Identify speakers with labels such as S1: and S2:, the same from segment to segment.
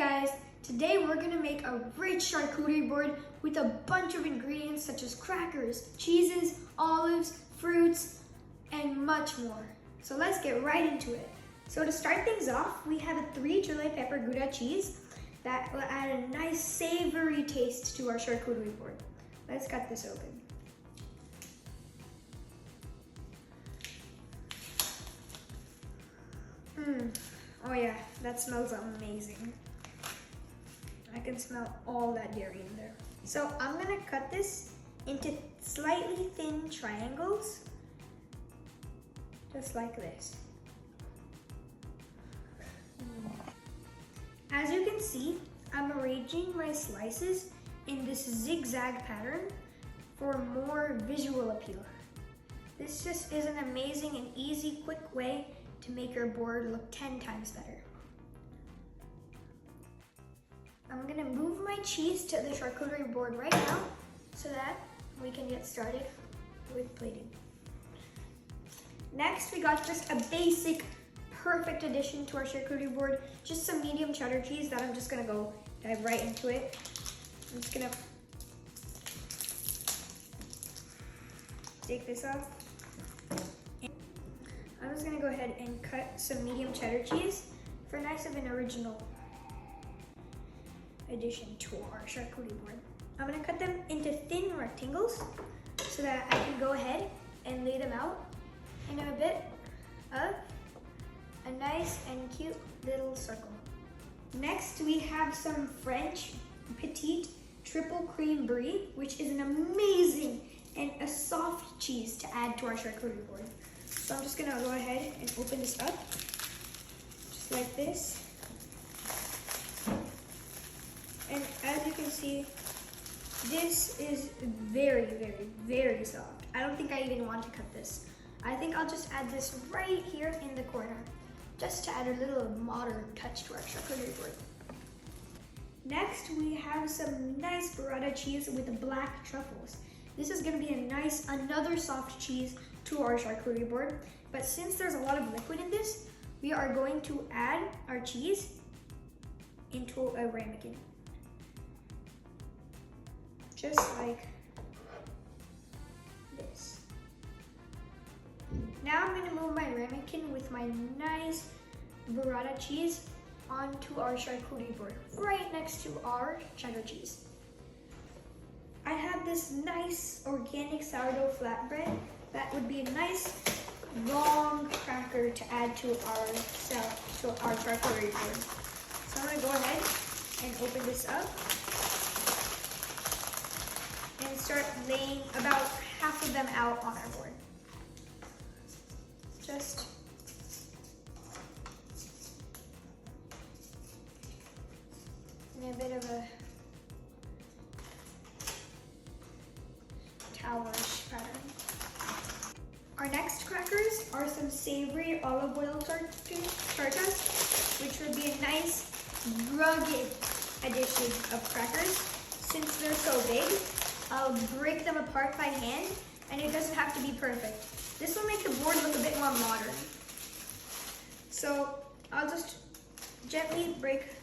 S1: guys, today we're gonna make a rich charcuterie board with a bunch of ingredients such as crackers, cheeses, olives, fruits, and much more. So let's get right into it. So to start things off, we have a 3 chili pepper Gouda cheese that will add a nice savory taste to our charcuterie board. Let's cut this open. Oh yeah, that smells amazing. I can smell all that dairy in there. So I'm gonna cut this into slightly thin triangles, just like this. As you can see, I'm arranging my slices in this zigzag pattern for more visual appeal. This just is an amazing and easy, quick way to make your board look 10 times better. I'm gonna move my cheese to the charcuterie board right now so that we can get started with plating. Next, we got just a basic, perfect addition to our charcuterie board, just some medium cheddar cheese that I'm just gonna go dive right into it. I'm just gonna take this off. I'm just gonna go ahead and cut some medium cheddar cheese for nice of an original addition to our charcuterie board. I'm gonna cut them into thin rectangles so that I can go ahead and lay them out in a bit of a nice and cute little circle. Next, we have some French petite triple cream brie, which is an amazing and a soft cheese to add to our charcuterie board. So I'm just gonna go ahead and open this up, just like this. And as you can see, this is very, very, very soft. I don't think I even want to cut this. I think I'll just add this right here in the corner, just to add a little modern touch to our charcuterie board. Next, we have some nice burrata cheese with black truffles. This is gonna be a nice, another soft cheese to our charcuterie board. But since there's a lot of liquid in this, we are going to add our cheese into a ramekin. Just like this. Now I'm gonna move my ramekin with my nice burrata cheese onto our charcuterie board, right next to our cheddar cheese. I have this nice organic sourdough flatbread that would be a nice long cracker to add to our charcuterie board. So I'm gonna go ahead and open this up and start laying about half of them out on our board. Just in a bit of a towerish pattern. Our next crackers are some savory olive oil tartas, which would be a nice rugged addition of crackers. Since they're so big, I'll break them apart by hand, and it doesn't have to be perfect. This will make the board look a bit more modern. So I'll just gently break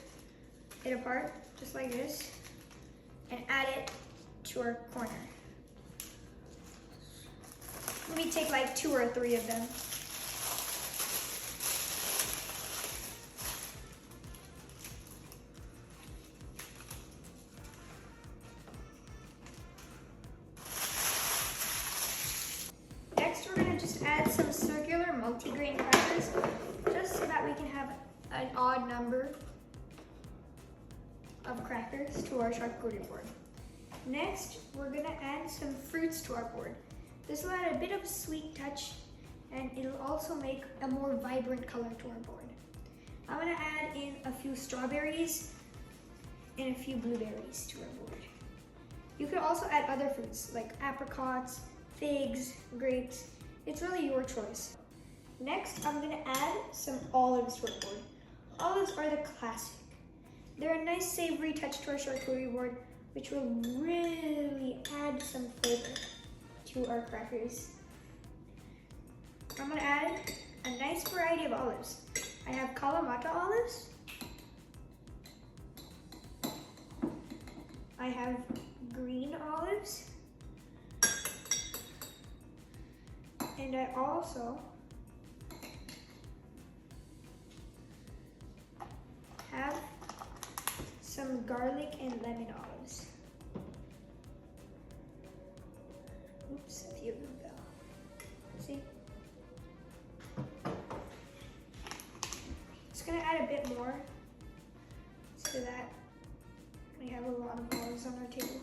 S1: it apart, just like this, and add it to our corner. Let me take like 2 or 3 of them. Next, we're gonna just add some circular multigrain crackers, just so that we can have an odd number of crackers to our charcuterie board. Next, we're gonna add some fruits to our board. This will add a bit of a sweet touch, and it'll also make a more vibrant color to our board. I'm gonna add in a few strawberries and a few blueberries to our board. You could also add other fruits like apricots, figs, grapes. It's really your choice. Next, I'm gonna add some olives to our board. Olives are the classic. They're a nice savory touch to our charcuterie board, which will really add some flavor to our crackers. I'm gonna add a nice variety of olives. I have Kalamata olives, I have green olives. And I also have some garlic and lemon olives. Oops, a few of them fell. See? Just gonna add a bit more so that we have a lot of olives on our table.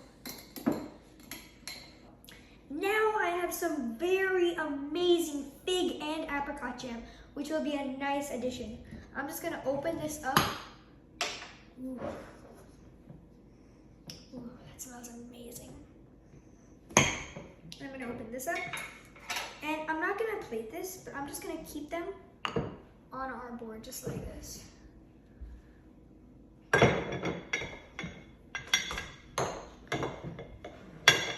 S1: Now I have some very amazing fig and apricot jam, which will be a nice addition. I'm just gonna open this up. Ooh. Ooh, that smells amazing. I'm gonna open this up. And I'm not gonna plate this, but I'm just gonna keep them on our board just like this.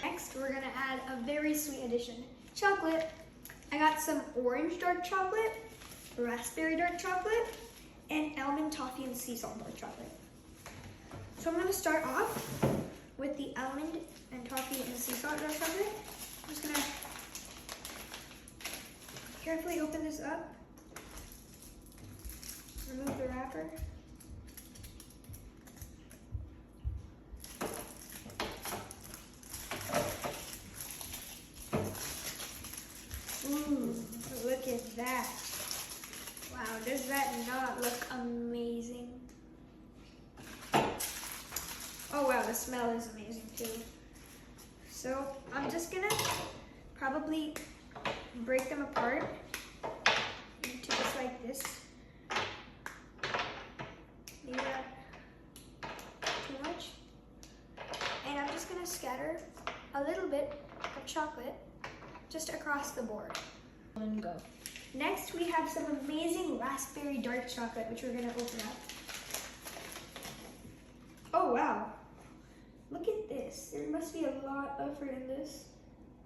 S1: Next, we're gonna add a very sweet addition, chocolate. I got some orange dark chocolate, raspberry dark chocolate, and almond toffee and sea salt dark chocolate. So I'm gonna start off with the almond and toffee and sea salt dark chocolate. I'm just gonna carefully open this up, remove the wrapper. Ooh, look at that. Wow, does that not look amazing? Oh wow, the smell is amazing too. So I'm just gonna probably break them apart into just like this. Maybe not too much. And I'm just gonna scatter a little bit of chocolate just across the board. And go. Next, we have some amazing raspberry dark chocolate, which we're gonna open up. Oh wow, look at this. There must be a lot of fruit in this.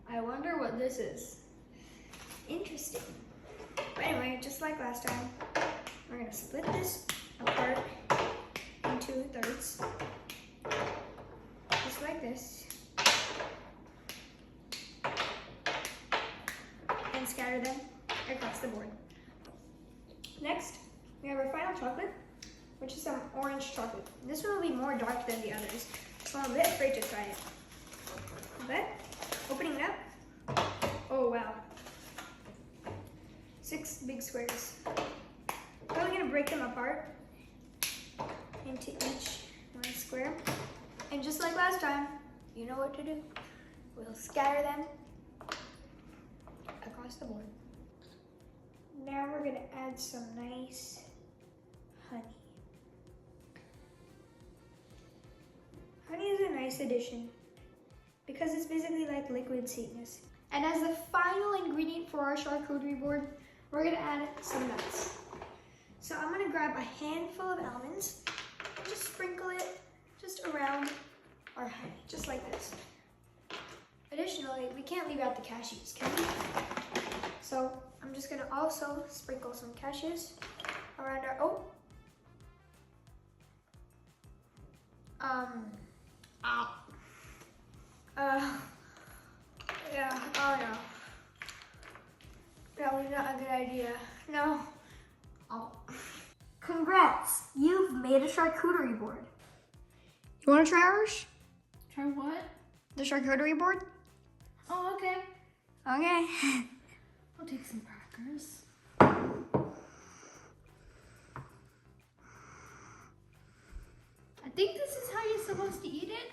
S1: I wonder what this is. Interesting. But anyway, just like last time, we're gonna split this apart into thirds, just like this, and scatter them across the board. Next, we have our final chocolate, which is some orange chocolate. This one will be more dark than the others, so I'm a bit afraid to try it. But, opening it up, oh wow. 6 big squares. Probably gonna break them apart into each one square. And just like last time, you know what to do. We'll scatter them across the board. Now we're gonna add some nice honey. Honey is a nice addition because it's basically like liquid sweetness. And as the final ingredient for our charcuterie board, we're gonna add some nuts. So I'm gonna grab a handful of almonds and just sprinkle it just around our honey, just like this. Additionally, we can't leave out the cashews, can we? So I'm just gonna also sprinkle some cashews around our, yeah, oh no. That was not a good idea. No. Oh. Congrats, you've made a charcuterie board. You wanna try ours?
S2: Try what?
S1: The charcuterie board?
S2: Oh, okay.
S1: Okay.
S2: I'll take some crackers. I think this is how you're supposed to eat it.